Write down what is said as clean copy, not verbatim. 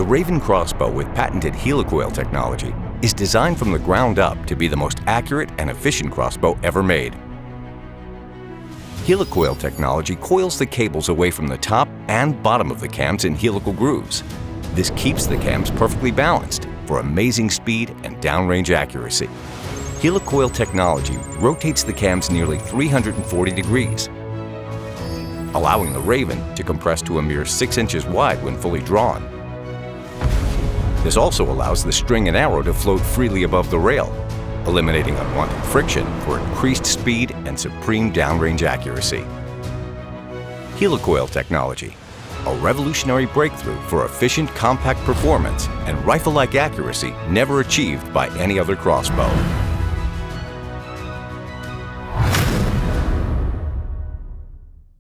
Raven crossbow with patented HeliCoil technology is designed from the ground up to be the most accurate and efficient crossbow ever made. HeliCoil technology coils the cables away from the top and bottom of the cams in helical grooves. This keeps the cams perfectly balanced for amazing speed and downrange accuracy. HeliCoil technology rotates the cams nearly 340 degrees, allowing the Raven to compress to a mere 6 inches wide when fully drawn. This also allows the string and arrow to float freely above the rail, eliminating unwanted friction for increased speed and supreme downrange accuracy. HeliCoil technology, a revolutionary breakthrough for efficient, compact performance and rifle-like accuracy never achieved by any other crossbow.